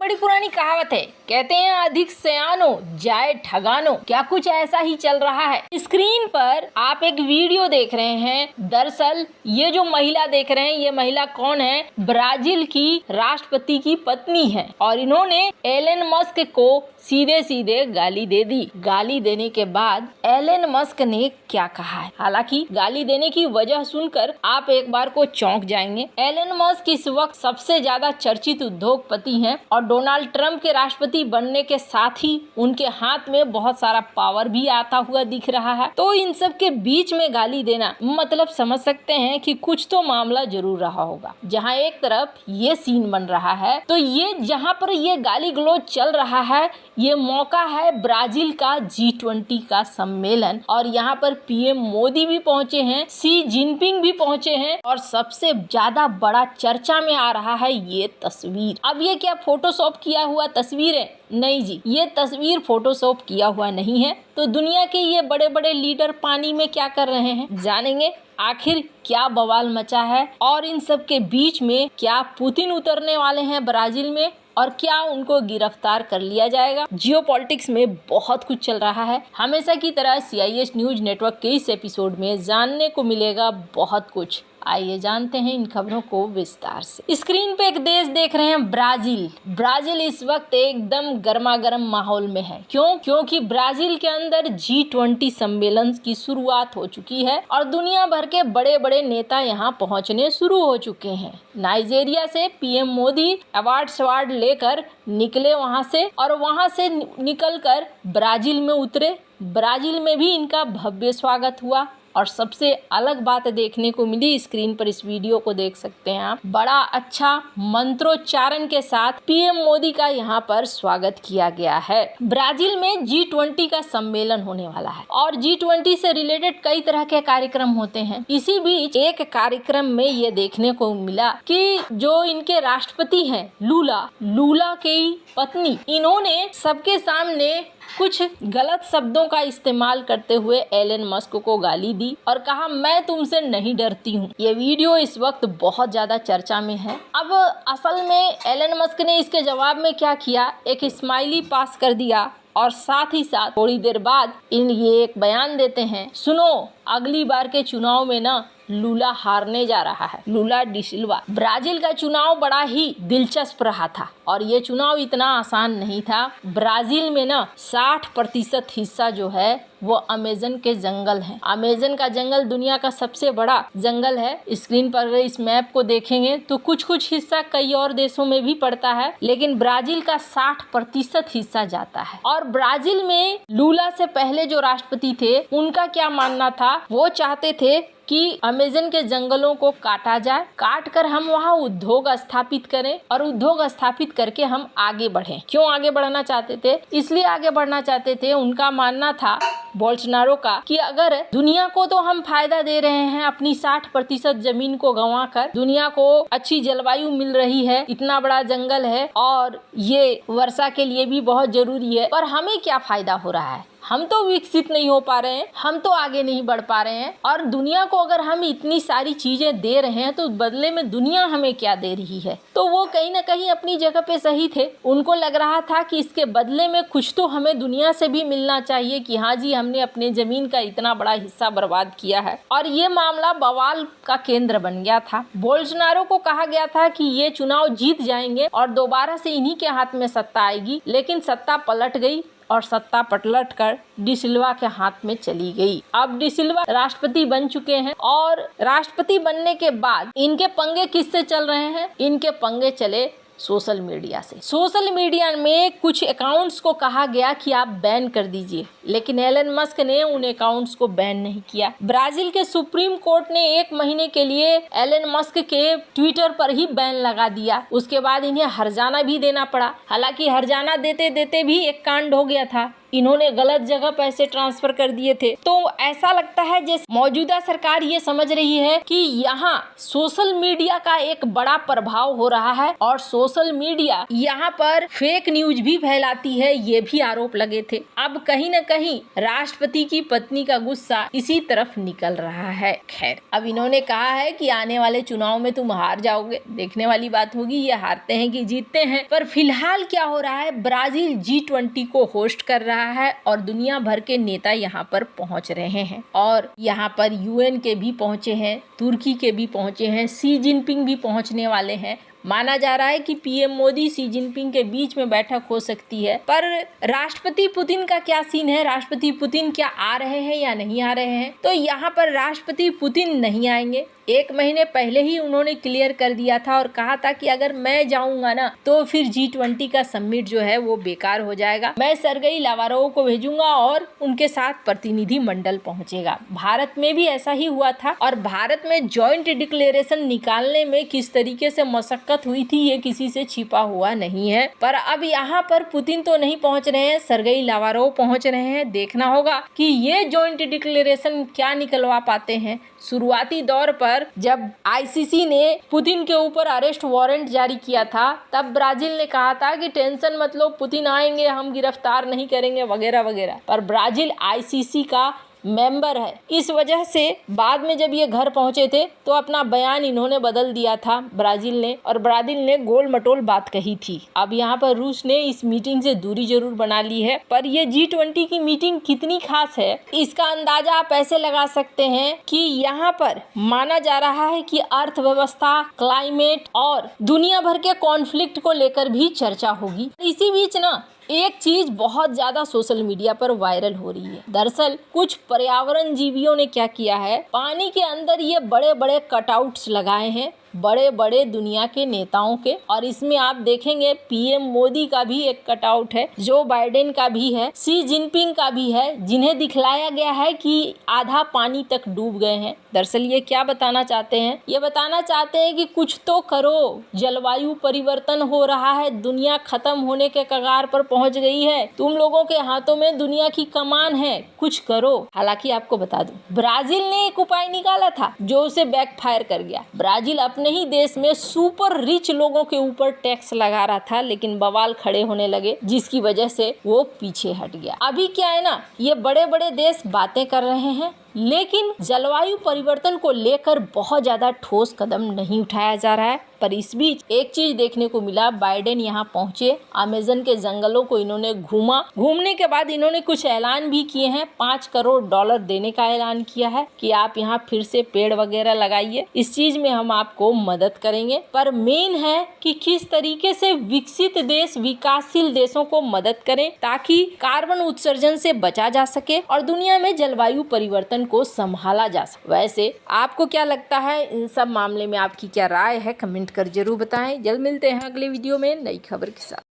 बड़ी पुरानी कहावत है, कहते हैं अधिक सयानो जाए ठगानो। क्या कुछ ऐसा ही चल रहा है। स्क्रीन पर आप एक वीडियो देख रहे हैं। दरअसल ये जो महिला देख रहे हैं, ये महिला कौन है? ब्राजील की राष्ट्रपति की पत्नी है और इन्होंने एलन मस्क को सीधे सीधे गाली दे दी। गाली देने के बाद एलन मस्क ने क्या कहा है, हालांकि गाली देने की वजह सुनकर आप एक बार को चौंक जाएंगे। एलन मस्क इस वक्त सबसे ज्यादा चर्चित उद्योगपति हैं और डोनाल्ड ट्रंप के राष्ट्रपति बनने के साथ ही उनके हाथ में बहुत सारा पावर भी आता हुआ दिख रहा है। तो इन सब के बीच में गाली देना, मतलब समझ सकते हैं कि कुछ तो मामला जरूर रहा होगा। जहां एक तरफ ये सीन बन रहा है, तो ये जहां पर ये गाली गलौज चल रहा है, ये मौका है ब्राजील का G20 का सम्मेलन और यहाँ पर पीएम मोदी भी पहुंचे हैं, शी जिनपिंग भी पहुंचे हैं और सबसे ज्यादा बड़ा चर्चा में आ रहा है ये तस्वीर। अब ये क्या फोटोशॉप किया हुआ तस्वीर है? नहीं जी, ये तस्वीर फोटोशॉप किया हुआ नहीं है। तो दुनिया के ये बड़े बड़े लीडर पानी में क्या कर रहे हैं, जानेंगे आखिर क्या बवाल मचा है और इन सब के बीच में क्या पुतिन उतरने वाले हैं ब्राजील में और क्या उनको गिरफ्तार कर लिया जाएगा। जियोपॉलिटिक्स में बहुत कुछ चल रहा है। हमेशा की तरह CIS न्यूज नेटवर्क के इस एपिसोड में जानने को मिलेगा बहुत कुछ। आइए जानते हैं इन खबरों को विस्तार से। स्क्रीन पे एक देश देख रहे हैं, ब्राजील। ब्राजील इस वक्त एकदम गर्मा गर्म माहौल में है। क्यों? क्योंकि ब्राजील के अंदर G20 सम्मेलन की शुरुआत हो चुकी है और दुनिया भर के बड़े बड़े नेता यहाँ पहुँचने शुरू हो चुके हैं। नाइजीरिया से पीएम मोदी अवार्ड लेकर निकले वहाँ से और वहाँ से निकलकर ब्राजील में उतरे। ब्राजील में भी इनका भव्य स्वागत हुआ और सबसे अलग बात देखने को मिली, स्क्रीन पर इस वीडियो को देख सकते हैं आप। बड़ा अच्छा मंत्रोच्चारण के साथ पीएम मोदी का यहाँ पर स्वागत किया गया है। ब्राजील में G20 का सम्मेलन होने वाला है और G20 से रिलेटेड कई तरह के कार्यक्रम होते हैं। इसी बीच एक कार्यक्रम में ये देखने को मिला कि जो इनके राष्ट्रपति हैं लूला की पत्नी, इन्होंने सबके सामने कुछ गलत शब्दों का इस्तेमाल करते हुए एलन मस्क को गाली दी और कहा, मैं तुमसे नहीं डरती हूँ। ये वीडियो इस वक्त बहुत ज्यादा चर्चा में है। अब असल में एलन मस्क ने इसके जवाब में क्या किया, एक स्माइली पास कर दिया और साथ ही साथ थोड़ी देर बाद ये एक बयान देते हैं, सुनो अगली बार के चुनाव में ना लूला हारने जा रहा है, लूला डी सिल्वा। ब्राजील का चुनाव बड़ा ही दिलचस्प रहा था और ये चुनाव इतना आसान नहीं था। ब्राजील में ना 60% हिस्सा जो है वो अमेजन के जंगल है। अमेजन का जंगल दुनिया का सबसे बड़ा जंगल है। स्क्रीन पर अगर इस मैप को देखेंगे तो कुछ हिस्सा कई और देशों में भी पड़ता है, लेकिन ब्राजील का 60% हिस्सा जाता है। और ब्राजील में लूला से पहले जो राष्ट्रपति थे, उनका क्या मानना था, वो चाहते थे कि अमेजन के जंगलों को काटा जाए, काट कर हम वहाँ उद्योग स्थापित करें और उद्योग स्थापित करके हम आगे बढ़ें। क्यों आगे बढ़ना चाहते थे? इसलिए आगे बढ़ना चाहते थे, उनका मानना था बोल्सोनारो का कि अगर दुनिया को तो हम फायदा दे रहे हैं, अपनी 60% जमीन को गंवा कर दुनिया को अच्छी जलवायु मिल रही है, इतना बड़ा जंगल है और ये वर्षा के लिए भी बहुत जरूरी है, पर हमें क्या फायदा हो रहा है? हम तो विकसित नहीं हो पा रहे हैं, हम तो आगे नहीं बढ़ पा रहे हैं और दुनिया को अगर हम इतनी सारी चीजें दे रहे हैं तो बदले में दुनिया हमें क्या दे रही है? तो वो कहीं ना कहीं अपनी जगह पे सही थे। उनको लग रहा था कि इसके बदले में कुछ तो हमें दुनिया से भी मिलना चाहिए कि हाँ जी, हमने अपने जमीन का इतना बड़ा हिस्सा बर्बाद किया है। और ये मामला बवाल का केंद्र बन गया था। बोल्सोनारो को कहा गया था कि ये चुनाव जीत जाएंगे और दोबारा से इन्हीं के हाथ में सत्ता आएगी, लेकिन सत्ता पलट गई और सत्ता पलट कर डी सिल्वा के हाथ में चली गई। अब डी सिल्वा राष्ट्रपति बन चुके हैं और राष्ट्रपति बनने के बाद इनके पंगे किससे चल रहे हैं? इनके पंगे चले सोशल मीडिया से। सोशल मीडिया में कुछ अकाउंट्स को कहा गया कि आप बैन कर दीजिए, लेकिन एलन मस्क ने उन अकाउंट्स को बैन नहीं किया। ब्राजील के सुप्रीम कोर्ट ने 1 महीने के लिए एलन मस्क के ट्विटर पर ही बैन लगा दिया। उसके बाद इन्हें हर्जाना भी देना पड़ा। हालांकि हर्जाना देते देते भी एक कांड हो गया था। इन्होंने गलत जगह पैसे ट्रांसफर कर दिए थे। तो ऐसा लगता है जैसे मौजूदा सरकार ये समझ रही है कि यहाँ सोशल मीडिया का एक बड़ा प्रभाव हो रहा है और सोशल मीडिया यहाँ पर फेक न्यूज भी फैलाती है, ये भी आरोप लगे थे। अब कहीं न कहीं राष्ट्रपति की पत्नी का गुस्सा इसी तरफ निकल रहा है। खैर, अब इन्होंने कहा है कि आने वाले चुनाव में तुम हार जाओगे, देखने वाली बात होगी ये हारते हैं कि जीतते हैं। पर फिलहाल क्या हो रहा है, ब्राजील G20 को होस्ट कर रहा है और दुनिया भर के नेता यहाँ पर पहुंच रहे हैं और यहाँ पर UN के भी पहुंचे हैं, तुर्की के भी पहुंचे हैं, शी जिनपिंग भी पहुंचने वाले हैं। माना जा रहा है कि पीएम मोदी शी जिनपिंग के बीच में बैठक हो सकती है। पर राष्ट्रपति पुतिन का क्या सीन है, राष्ट्रपति पुतिन क्या आ रहे हैं या नहीं आ रहे हैं? तो यहाँ पर राष्ट्रपति पुतिन नहीं आएंगे। 1 महीने पहले ही उन्होंने क्लियर कर दिया था और कहा था कि अगर मैं जाऊंगा ना तो फिर G20 का समिट जो है वो बेकार हो जाएगा। मैं सरगई लावारोव को भेजूंगा और उनके साथ प्रतिनिधि मंडल पहुंचेगा। भारत में भी ऐसा ही हुआ था और भारत में जॉइंट डिक्लेरेशन निकालने में किस तरीके से मशक्कत हुई थी ये किसी से छिपा हुआ नहीं है। पर अब यहाँ पर पुतिन तो नहीं पहुंच रहे हैं, सरगई लावारोव पहुंच रहे हैं। देखना होगा कि ये जॉइंट डिक्लेरेशन क्या निकलवा पाते हैं। शुरुआती दौर पर जब ICC ने पुतिन के ऊपर अरेस्ट वारंट जारी किया था तब ब्राजील ने कहा था कि टेंशन मत लो, पुतिन आएंगे, हम गिरफ्तार नहीं करेंगे वगैरह वगैरह। पर ब्राजील ICC का मेंबर है, इस वजह से बाद में जब ये घर पहुंचे थे तो अपना बयान इन्होंने बदल दिया था ब्राजील ने, और ब्राजील ने गोल मटोल बात कही थी। अब यहाँ पर रूस ने इस मीटिंग से दूरी जरूर बना ली है, पर ये G20 की मीटिंग कितनी खास है इसका अंदाजा आप ऐसे लगा सकते हैं कि यहाँ पर माना जा रहा है कि अर्थव्यवस्था, क्लाइमेट और दुनिया भर के कॉन्फ्लिक्ट को लेकर भी चर्चा होगी। इसी बीच ना एक चीज बहुत ज्यादा सोशल मीडिया पर वायरल हो रही है। दरअसल कुछ पर्यावरण जीवियों ने क्या किया है, पानी के अंदर ये बड़े बड़े कटआउट्स लगाए हैं बड़े बड़े दुनिया के नेताओं के, और इसमें आप देखेंगे पीएम मोदी का भी एक कटआउट है, जो बाइडेन का भी है, शी जिनपिंग का भी है, जिन्हें दिखलाया गया है कि आधा पानी तक डूब गए हैं। दरअसल ये क्या बताना चाहते हैं, ये बताना चाहते हैं कि कुछ तो करो, जलवायु परिवर्तन हो रहा है, दुनिया खत्म होने के कगार पर पहुंच गई है, तुम लोगों के हाथों में दुनिया की कमान है, कुछ करो। हालांकि आपको बता दूं, ब्राजील ने एक उपाय निकाला था जो उसे बैकफायर कर गया। ब्राजील अपने ही देश में सुपर रिच लोगों के ऊपर टैक्स लगा रहा था, लेकिन बवाल खड़े होने लगे जिसकी वजह से वो पीछे हट गया। अभी क्या है ना, ये बड़े बड़े देश बातें कर रहे हैं लेकिन जलवायु परिवर्तन को लेकर बहुत ज्यादा ठोस कदम नहीं उठाया जा रहा है। पर इस बीच एक चीज देखने को मिला, बाइडेन यहाँ पहुंचे, अमेज़न के जंगलों को इन्होंने घूमा, घूमने के बाद इन्होंने कुछ ऐलान भी किए हैं। $5 करोड़ देने का ऐलान किया है कि आप यहाँ फिर से पेड़ वगैरह लगाइए, इस चीज में हम आपको मदद करेंगे। पर मेन है कि किस तरीके से विकसित देश विकासशील देशों को मदद करें ताकि कार्बन उत्सर्जन से बचा जा सके और दुनिया में जलवायु परिवर्तन को संभाला जा सके। वैसे आपको क्या लगता है, इन सब मामले में आपकी क्या राय है, कमेंट कर जरूर बताएं। जल्द मिलते हैं अगले वीडियो में नई खबर के साथ।